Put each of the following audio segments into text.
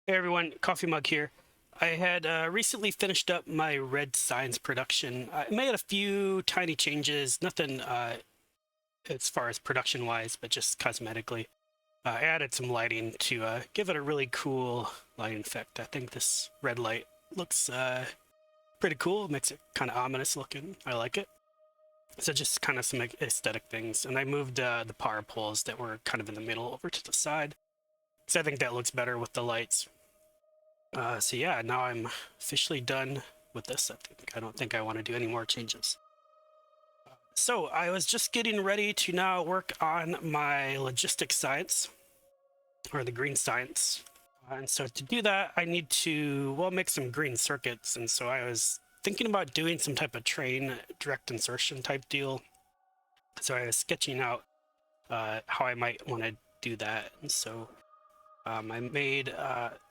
Hey everyone, Coffee Mug here. I had recently finished up my red signs production. I made a few tiny changes, nothing as far as production wise, but just cosmetically. I added some lighting to give it a really cool lighting effect. I think this red light looks pretty cool. It makes it kind of ominous looking. I like it. So just kind of some aesthetic things. And I moved the power poles that were kind of in the middle over to the side, because I think that looks better with the lights. So yeah, now I'm officially done with this. I don't think I want to do any more changes. So I was just getting ready to now work on my logistics science, or the green science. And so to do that, I need to, well, make some green circuits. And so I was thinking about doing some type of train direct insertion type deal. So I was sketching out how I might want to do that. And so I made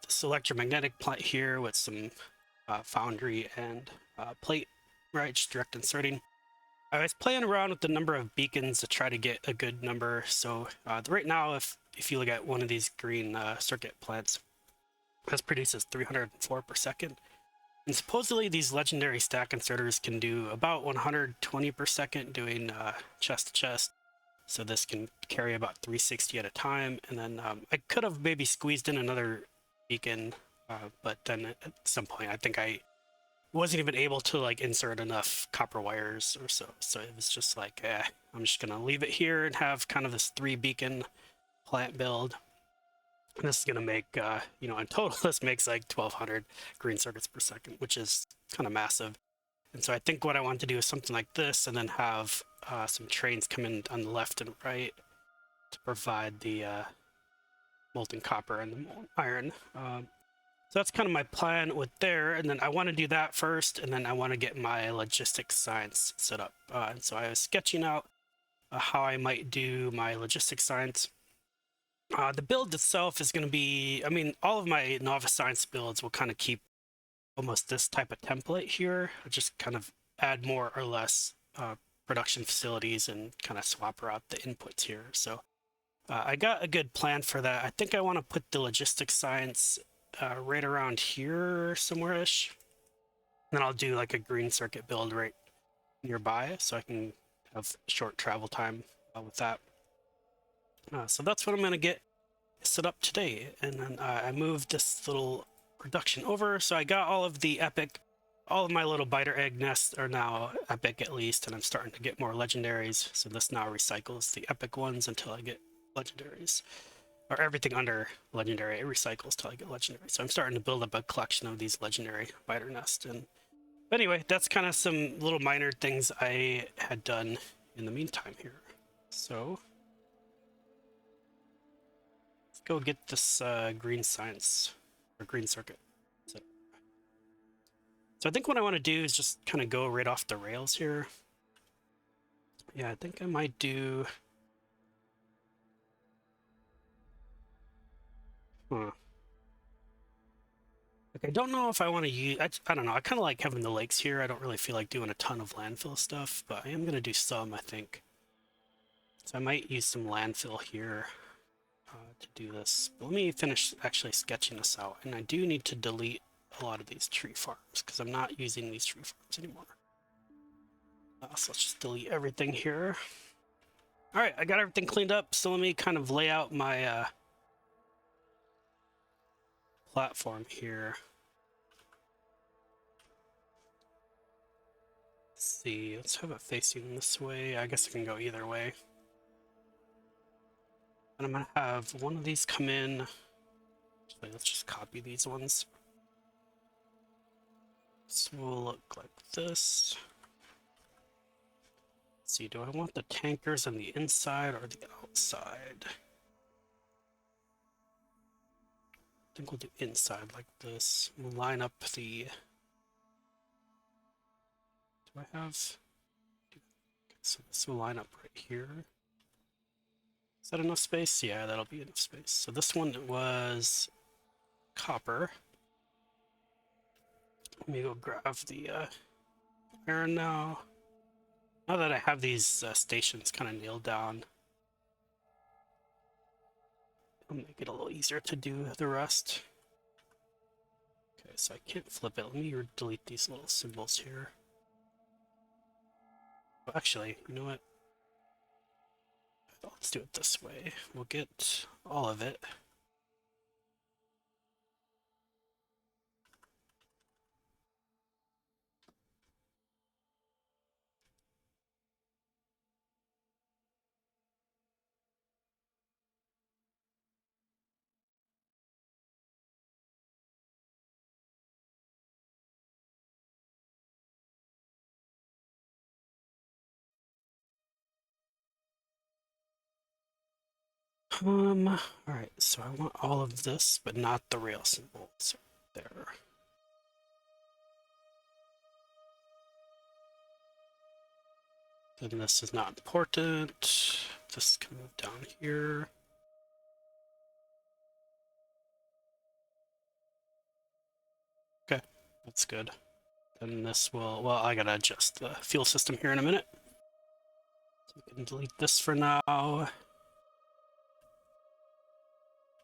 this electromagnetic plant here with some foundry and plate, right? Just direct inserting. I was playing around with the number of beacons to try to get a good number. So right now, if you look at one of these green circuit plants, this produces 304 per second. And supposedly these legendary stack inserters can do about 120 per second doing chest to chest. So this can carry about 360 at a time. And then I could have maybe squeezed in another beacon, but then at some point I think I wasn't even able to like insert enough copper wires or so. So it was just like, I'm just gonna leave it here and have kind of this 3 beacon plant build. And this is gonna make, in total, this makes like 1,200 green circuits per second, which is kind of massive. And so I think what I want to do is something like this, and then have some trains come in on the left and right to provide the molten copper and the molten iron. So that's kind of my plan with there. And then I want to do that first, and then I want to get my logistics science set up. And so I was sketching out how I might do my logistics science. The build itself is going to be, I mean, all of my novice science builds will kind of keep almost this type of template here. I'll just kind of add more or less production facilities and kind of swap out the inputs here. So I got a good plan for that. I think I want to put the logistics science right around here somewhere-ish. Then I'll do like a green circuit build right nearby so I can have short travel time with that. So that's what I'm going to get set up today. And then I moved this little production over. So I got all of the epic, all of my little biter egg nests are now epic at least, and I'm starting to get more legendaries. So this now recycles the epic ones until I get legendaries. Or everything under legendary, it recycles till I get legendary. So I'm starting to build up a collection of these legendary biter nests. And anyway, that's kind of some little minor things I had done in the meantime here. So let's go get this green science or green circuit. So I think what I want to do is just kind of go right off the rails here. Yeah, I think I might do... Huh. Like, I don't know if I want to use... I don't know. I kind of like having the lakes here. I don't really feel like doing a ton of landfill stuff, but I am going to do some, I think. So I might use some landfill here to do this. But let me finish actually sketching this out. And I do need to delete a lot of these tree farms because I'm not using these tree farms anymore. So let's just delete everything here. All right, I got everything cleaned up. So let me kind of lay out my platform here. Let's see, let's have it facing this way. I guess I can go either way. And I'm gonna have one of these come in. Actually, let's just copy these ones. This will look like this. Let's see, do I want the tankers on the inside or the outside? I think we'll do inside like this. We'll line up the... Do I have... Okay, so this will line up right here. Is that enough space? Yeah, that'll be enough space. So this one was copper. Let me go grab the iron now. Now that I have these stations kind of nailed down, it'll make it a little easier to do the rest. so I can't flip it. Let me delete these little symbols here. Well, actually, you know what? Let's do it this way. We'll get all of it. Alright, so I want all of this, but not the rail symbols. There. Then this is not important. This can move down here. Okay, that's good. Then this will, well, I gotta adjust the fuel system here in a minute. So we can delete this for now.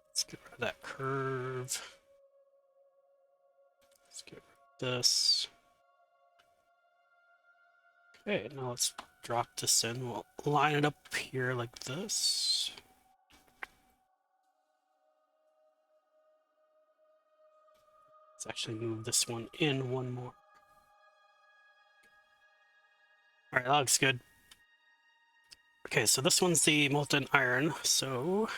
Let's get rid of that curve. Let's get rid of this. Okay, now let's drop this in. We'll line it up here like this. Let's actually move this one in one more. All right, that looks good. Okay, so this one's the molten iron, so...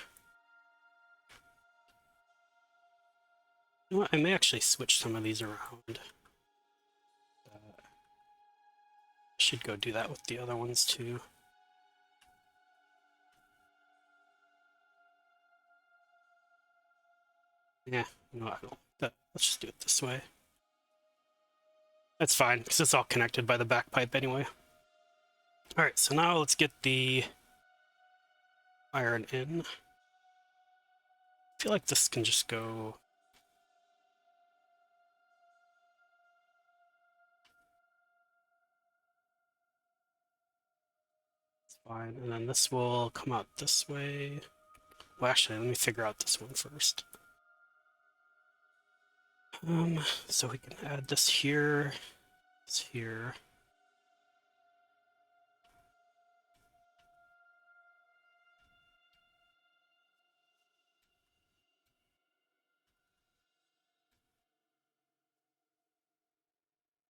You know what, I may actually switch some of these around. Should go do that with the other ones too. Yeah, no, I don't. Let's just do it this way. That's fine, because it's all connected by the back pipe anyway. Alright, so now let's get the iron in. I feel like this can just go... It's fine, and then this will come out this way. Well, actually, let me figure out this one first. So we can add this here, this here.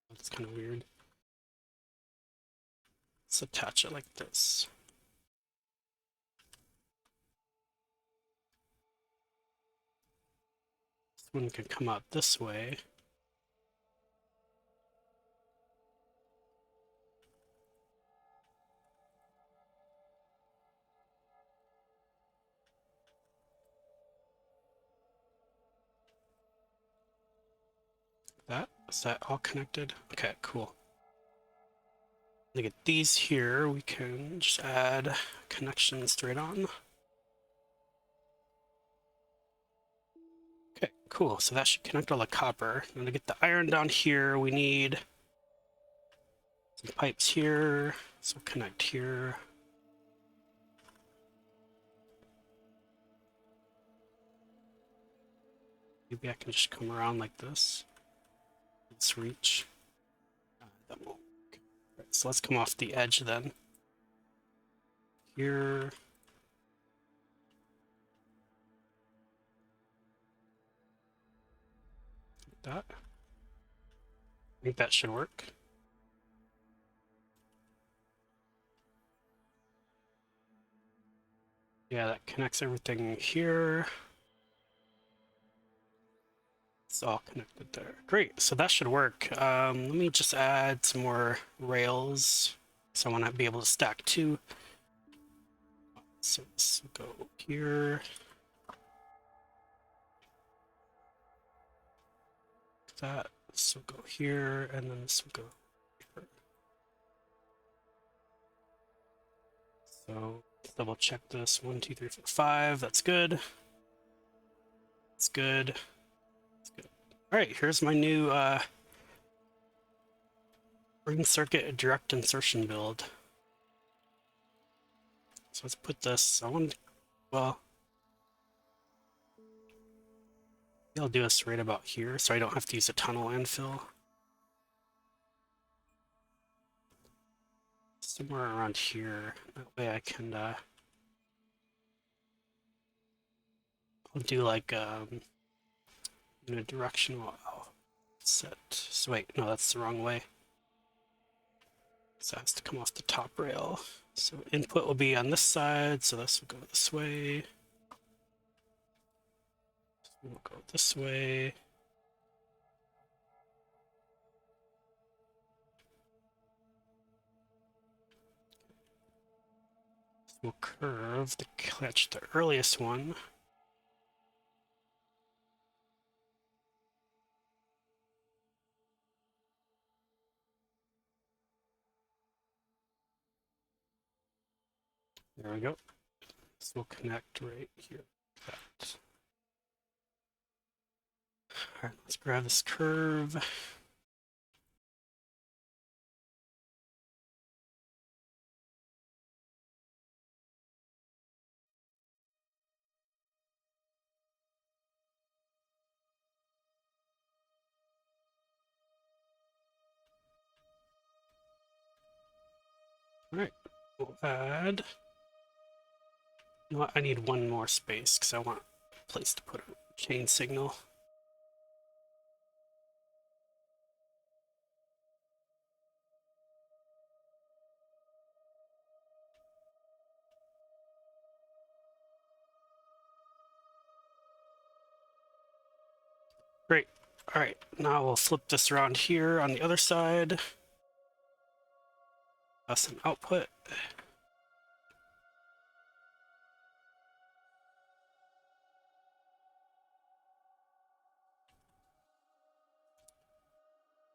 That's kind of weird. Let's attach it like this. This one can come out this way. Is that all connected? Okay, cool. Look at these here, we can just add connections straight on. Okay, cool. So that should connect all the copper. And to get the iron down here, we need some pipes here. So connect here. Maybe I can just come around like this. Let's reach. That won't. Okay. Right, so let's come off the edge then. Here. Like that. I think that should work. Yeah, that connects everything here. It's all connected there. Great, so that should work. Let me just add some more rails. So I want to be able to stack two. So this will go here. That, this will go here, and then this will go here. So let's double check this. 1, 2, 3, 4, 5. That's good. That's good. That's good. All right, here's my new ring circuit direct insertion build. So let's put this. Well, I'll do this right about here so I don't have to use a tunnel and fill. Somewhere around here. That way I can I'll do like in a directional set. So wait, no, that's the wrong way. So it has to come off the top rail. So input will be on this side, so this will go this way. We'll go this way. We'll curve the catch the earliest one. There we go. This will connect right here. That. All right, let's grab this curve. All right, we'll add. You know what? I need one more space because I want a place to put a chain signal. Great. All right, now we'll flip this around here on the other side. That's an output.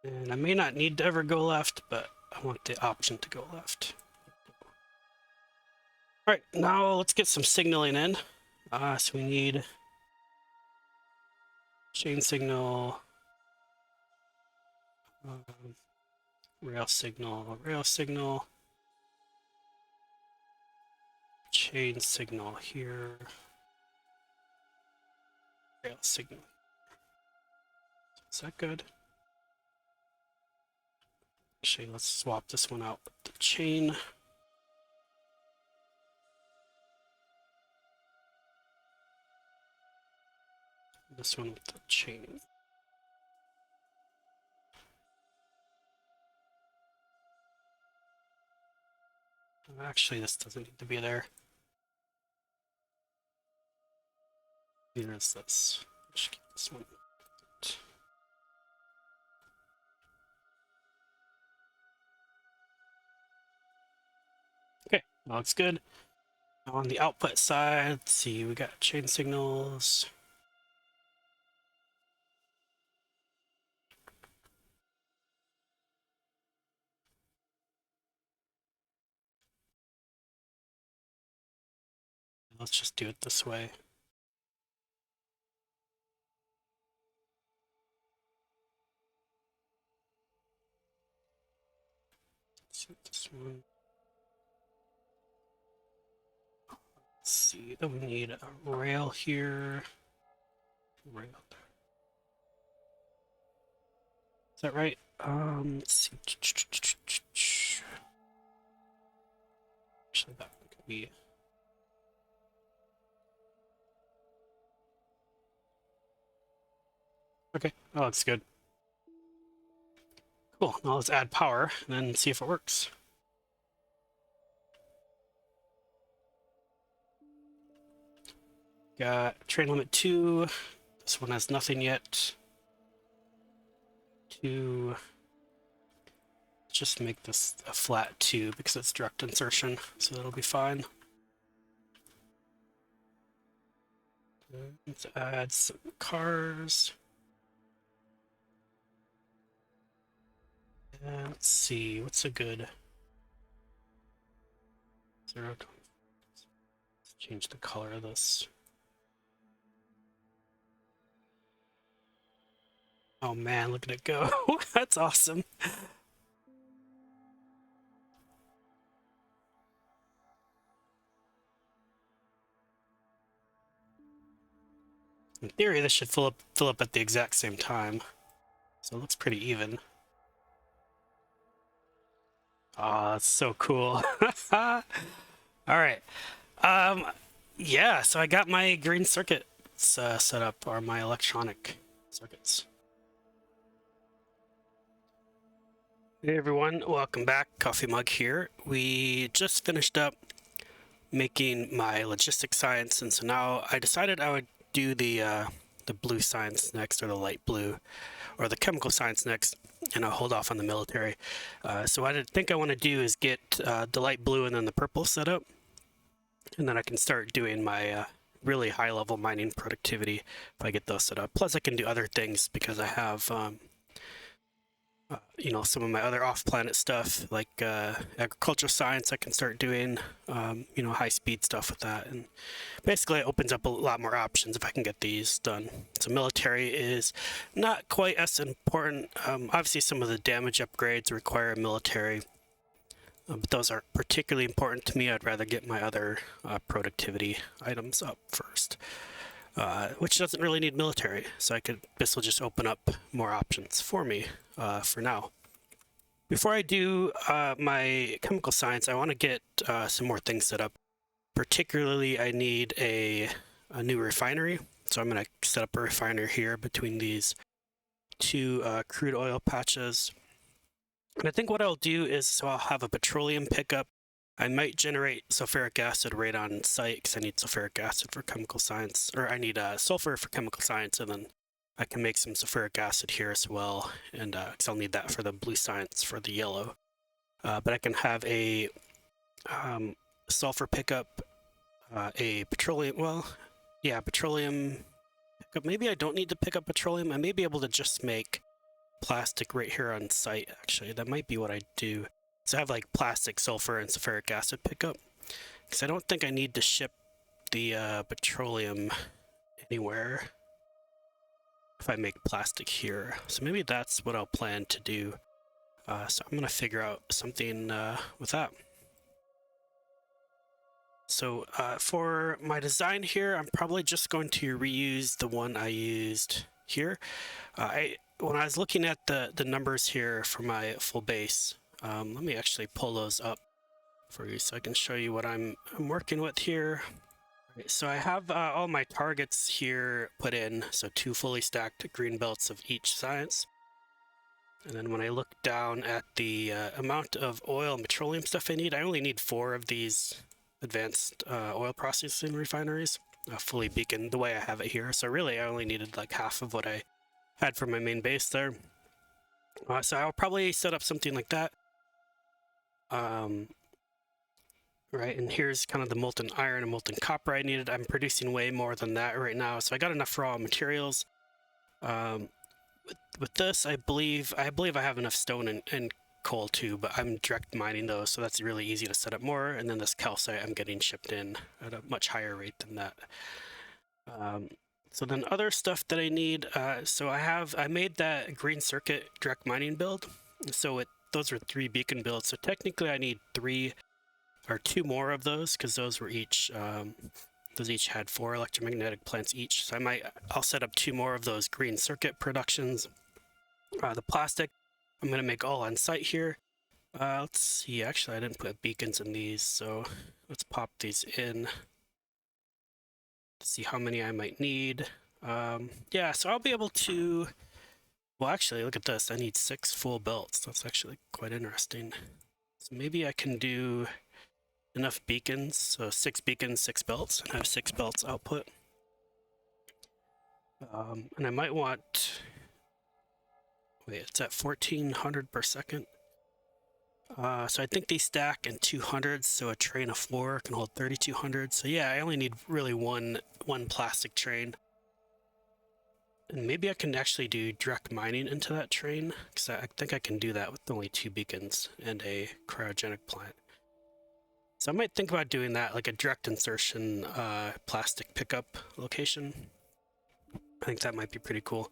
And I may not need to ever go left, but I want the option to go left. All right, now let's get some signaling in. So we need chain signal, rail signal, chain signal here, rail signal. Is that good? Actually, let's swap this one out with the chain. This one with the chain. Actually, this doesn't need to be there. Neither is this. Just keep this one. Okay, that looks good. Now on the output side, let's see, we got chain signals. Let's just do it this way. Let's see this one. Let's see, then we need a rail here. Rail there. Is that right? Let's see. Actually, that could be. Okay, that looks good. Cool, now let's add power and then see if it works. Got train limit 2. This one has nothing yet. 2. Just make this a flat 2 because it's direct insertion, so that'll be fine. Let's add some cars. And let's see, what's a good 0. Let's change the color of this. Oh man, look at it go. That's awesome. In theory, this should fill up at the exact same time. So it looks pretty even. Oh, that's so cool. All right. Um, yeah, so I got my green circuits set up, or my electronic circuits. Hey everyone, welcome back. Coffee Mug here. We just finished up making my logistics science, and so now I decided I would do the blue science next, or the light blue, or the chemical science next, and I'll hold off on the military. So what I think I want to do is get the light blue and then the purple set up, and then I can start doing my really high-level mining productivity if I get those set up. Plus, I can do other things because I have some of my other off-planet stuff like agricultural science. I can start doing high-speed stuff with that, and basically it opens up a lot more options if I can get these done. So military is not quite as important. Obviously some of the damage upgrades require military, but those aren't particularly important to me. I'd rather get my other productivity items up first, which doesn't really need military. So this will just open up more options for me for now. Before I do my chemical science, I want to get some more things set up. Particularly, I need a new refinery. So I'm going to set up a refinery here between these two crude oil patches. And I think what I'll do is, so I'll have a petroleum pickup. I might generate sulfuric acid right on site because I need sulfuric acid for chemical science, or I need sulfur for chemical science, and then I can make some sulfuric acid here as well, and because I'll need that for the blue science for the yellow. But I can have a sulfur pickup, a petroleum, petroleum pickup. Maybe I don't need to pick up petroleum. I may be able to just make plastic right here on site, actually. That might be what I do. So I have like plastic, sulfur, and sulfuric acid pickup, because I don't think I need to ship the petroleum anywhere if I make plastic here. So maybe that's what I'll plan to do. So I'm going to figure out something with that. So for my design here, I'm probably just going to reuse the one I used here. When I was looking at the numbers here for my full base, let me actually pull those up for you so I can show you what I'm working with here. Right, so I have all my targets here put in, so 2 fully stacked green belts of each science. And then when I look down at the amount of oil and petroleum stuff I need, I only need 4 of these advanced oil processing refineries, fully beaconed the way I have it here. So really I only needed like half of what I had for my main base there. So I'll probably set up something like that. Right, and here's kind of the molten iron and molten copper I needed. I'm producing way more than that right now, so I got enough raw materials. With this, I believe I have enough stone and coal too, but I'm direct mining those, so that's really easy to set up more. And then this calcite I'm getting shipped in at a much higher rate than that. So then other stuff that I need, so I made that green circuit direct mining build. So those are 3 beacon builds. So technically I need 3 or 2 more of those, because those each had 4 electromagnetic plants each. So I'll set up 2 more of those green circuit productions. The plastic I'm going to make all on site here. Let's see, actually I didn't put beacons in these, so let's pop these in to see how many I might need. Yeah, so I'll be able to, well actually look at this, I need 6 full belts. That's actually quite interesting. So maybe I can do enough beacons, so 6 beacons, 6 belts, and have 6 belts output. And I might want, wait, it's at 1400 per second. So I think they stack in 200, so a train of 4 can hold 3200. So yeah, I only need really one plastic train. And maybe I can actually do direct mining into that train, because I think I can do that with only 2 beacons and a cryogenic plant. So I might think about doing that, like a direct insertion plastic pickup location. I think that might be pretty cool.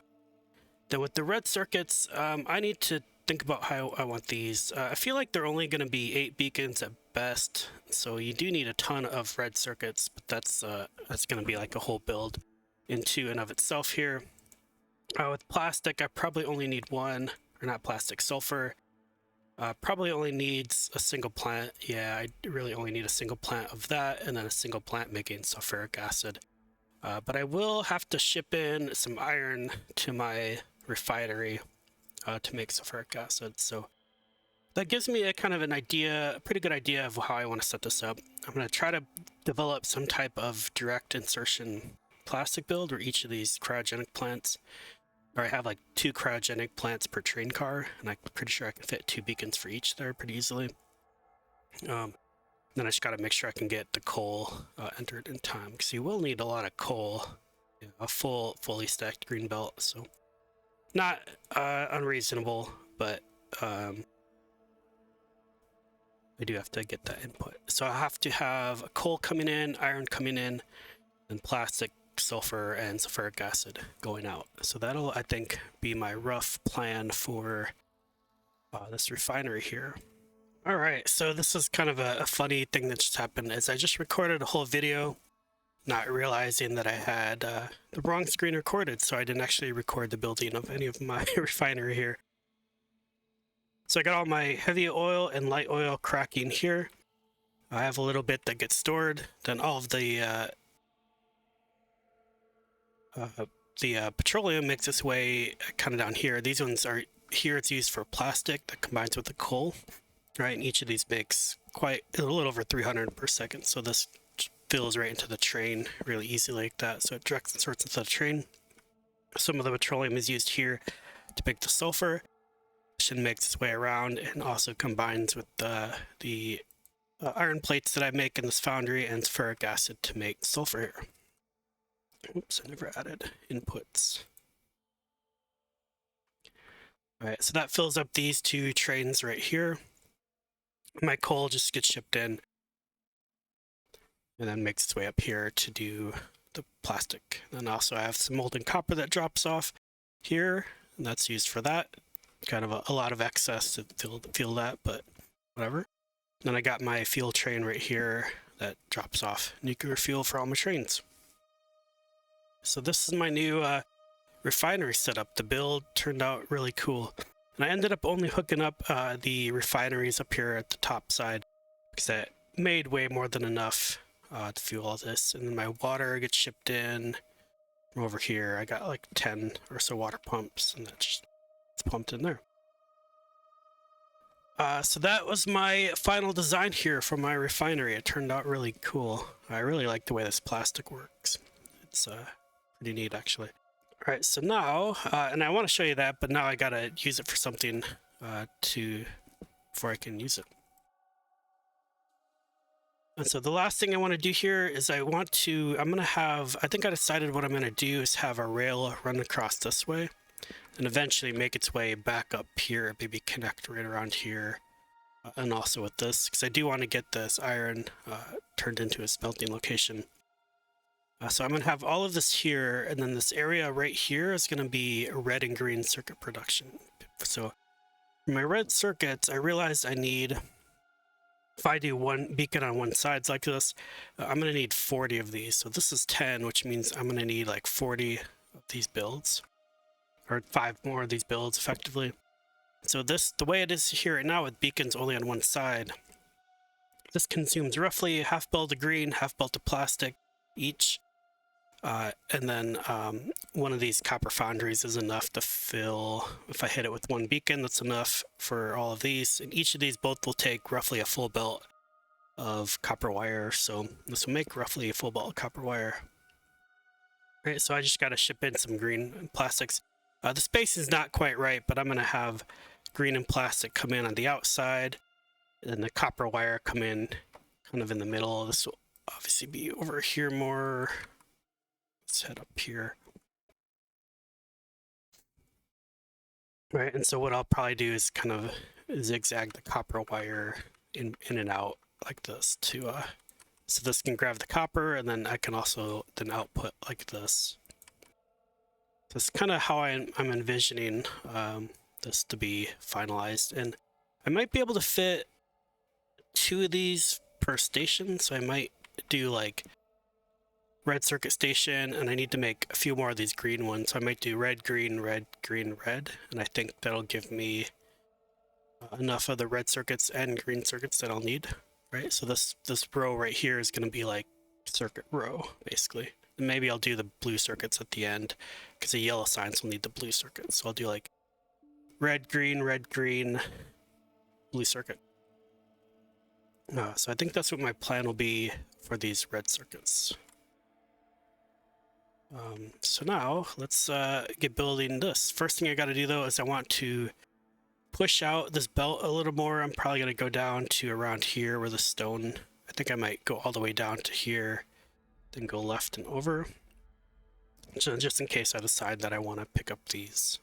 Then with the red circuits, I need to think about how I want these. I feel like they're only going to be 8 beacons at best, so you do need a ton of red circuits, but that's going to be like a whole build into and of itself here. With plastic, I probably only need one, or not plastic, sulfur. Probably only needs a single plant. Yeah, I really only need a single plant of that, and then a single plant making sulfuric acid. But I will have to ship in some iron to my refinery to make sulfuric acid. So that gives me a kind of an idea, a pretty good idea of how I want to set this up. I'm going to try to develop some type of direct insertion plastic build where each of these cryogenic plants, or I have like 2 cryogenic plants per train car, and I'm pretty sure I can fit 2 beacons for each there pretty easily. Then I just got to make sure I can get the coal entered in time, because you will need a lot of coal, a fully stacked green belt. So not unreasonable, but I do have to get that input. So I have to have coal coming in, iron coming in, and plastic, sulfur, and sulfuric acid going out. So that'll, I think, be my rough plan for this refinery here. All right, so this is kind of a funny thing that just happened. Is I just recorded a whole video, not realizing that I had the wrong screen recorded, so I didn't actually record the building of any of my refinery here. So I got all my heavy oil and light oil cracking here. I have a little bit that gets stored. Then all of the petroleum makes its way kind of down here. These ones are here. It's used for plastic that combines with the coal, right? And each of these makes quite a little over 300 per second. So this fills right into the train really easily like that. So it directs and sorts into the train. Some of the petroleum is used here to make the sulfur. And makes its way around and also combines with the iron plates that I make in this foundry and sulfuric acid to make sulfur here. Oops, I never added inputs. All right, so that fills up these 2 trains right here. My coal just gets shipped in and then makes its way up here to do the plastic. And also I have some molten copper that drops off here, and that's used for that. Kind of a lot of excess to fuel that, but whatever. Then I got my fuel train right here that drops off nuclear fuel for all my trains. So this is my new refinery setup. The build turned out really cool. And I ended up only hooking up the refineries up here at the top side, because that made way more than enough to fuel all this. And then my water gets shipped in from over here. I got like 10 or so water pumps, and that's just pumped in there. So that was my final design here for my refinery. It turned out really cool. I really like the way this plastic works. It's pretty neat, actually. All right, so now, and I want to show you that, but now I gotta use it for something before I can use it. And so the last thing I want to do here is I think I decided what I'm gonna do is have a rail run across this way, and eventually make its way back up here, maybe connect right around here, and also with this, because I do want to get this iron turned into a smelting location. So I'm going to have all of this here, and then this area right here is going to be red and green circuit production. So for my red circuits, I realized I need, if I do one beacon on one side like this, I'm going to need 40 of these. So this is 10, which means I'm going to need like 40 of these builds, or 5 more of these builds effectively. So the way it is here right now with beacons only on one side, this consumes roughly half belt of green, half belt of plastic each. And then one of these copper foundries is enough to fill, if I hit it with one beacon, that's enough for all of these. And each of these both will take roughly a full belt of copper wire. So this will make roughly a full belt of copper wire. All right, so I just got to ship in some green plastics. The space is not quite right, but I'm going to have green and plastic come in on the outside, and then the copper wire come in kind of in the middle. This will obviously be over here more. Let's head up here. Right, and so what I'll probably do is kind of zigzag the copper wire in and out like this to so this can grab the copper, and then I can also then output like this. That's kind of how I'm envisioning this to be finalized, and I might be able to fit 2 of these per station, so I might do like red circuit station, and I need to make a few more of these green ones. So I might do red, green, red, green, red, and I think that'll give me enough of the red circuits and green circuits that I'll need, right? So this row right here is going to be like circuit row, basically. And maybe I'll do the blue circuits at the end, because the yellow signs will need the blue circuits. So I'll do like red, green, blue circuit. So I think that's what my plan will be for these red circuits. So now let's get building this. First thing I got to do though is I want to push out this belt a little more. I'm probably going to go down to around here where the stone, I think I might go all the way down to here, then go left and over. So just in case I decide that I want to pick up these.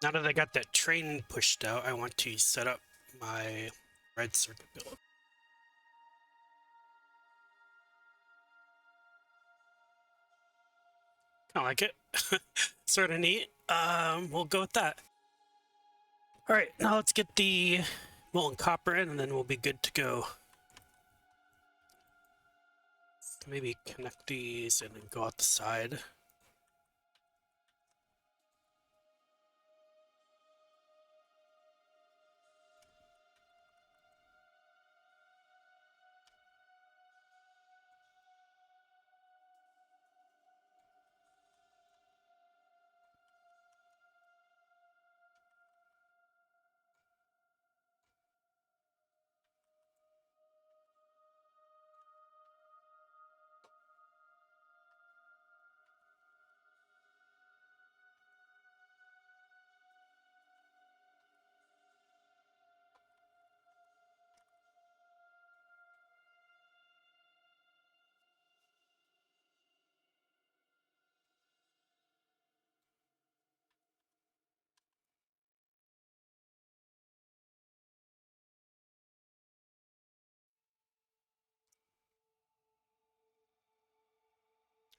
Now that I got that train pushed out, I want to set up my red circuit build. I like it. Sort of neat. We'll go with that. All right, now let's get the molten copper in, and then we'll be good to go. Maybe connect these and then go out the side.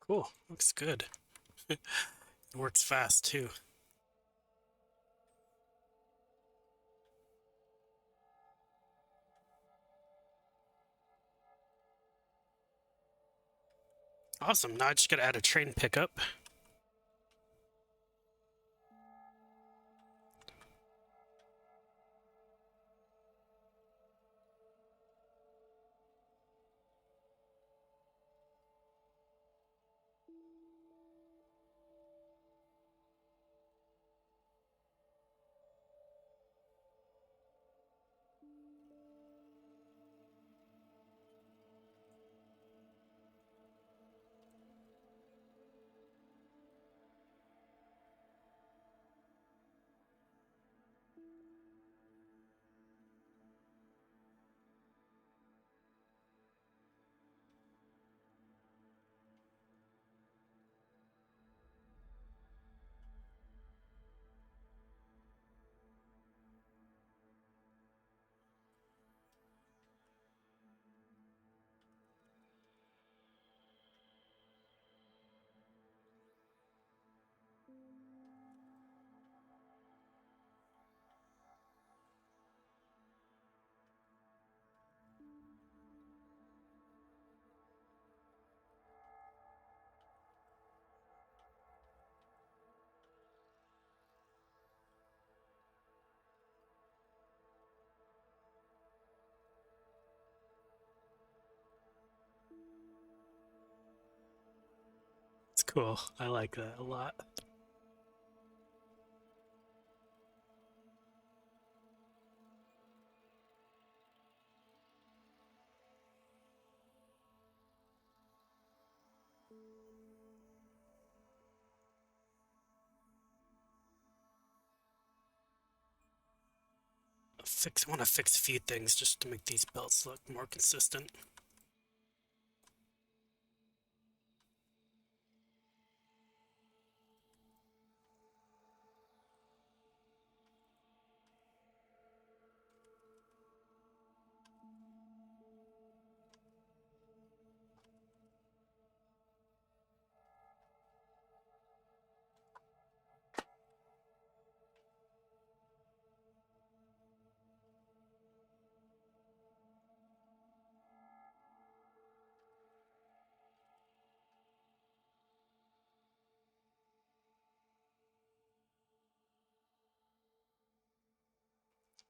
Cool. Looks good. It works fast too. Awesome. Now I just gotta add a train pickup. It's cool. I like that a lot. I want to fix a few things just to make these belts look more consistent.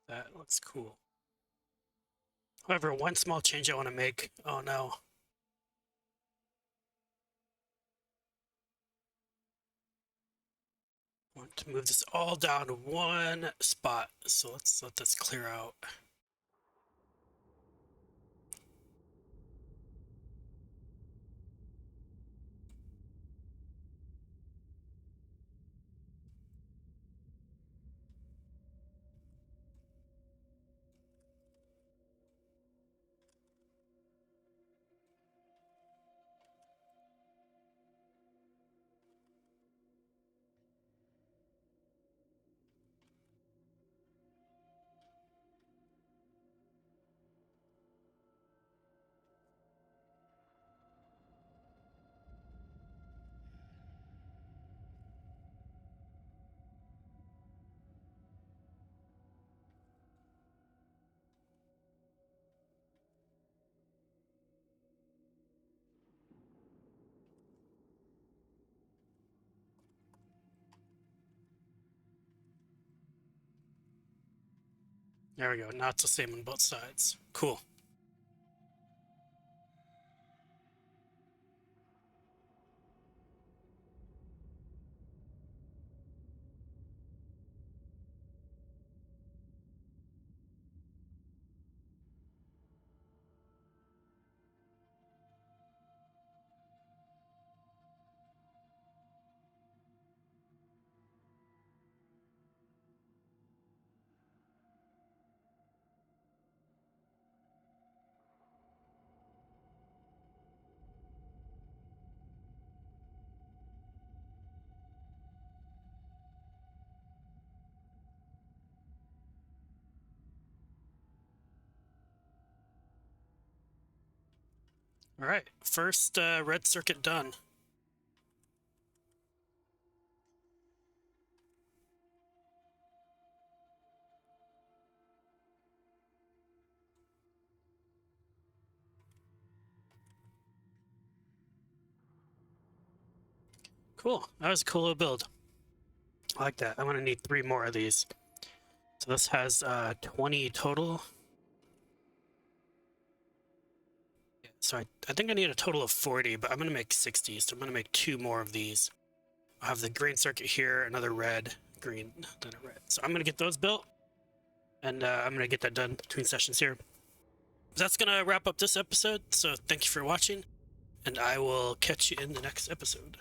That looks cool. However, one small change I want to make. Oh no. I want to move this all down to one spot. So let's let this clear out. There we go. Now it's the same on both sides. Cool. All right. First red circuit done. Cool. That was a cool little build. I like that. I'm gonna need 3 more of these. So this has 20 total. Yeah, so I think I need a total of 40, but I'm gonna make 60. So I'm gonna make 2 more of these. I'll have the green circuit here, another red, green, then a red. So I'm gonna get those built, and I'm gonna get that done between sessions here. That's gonna wrap up this episode. So thank you for watching, and I will catch you in the next episode.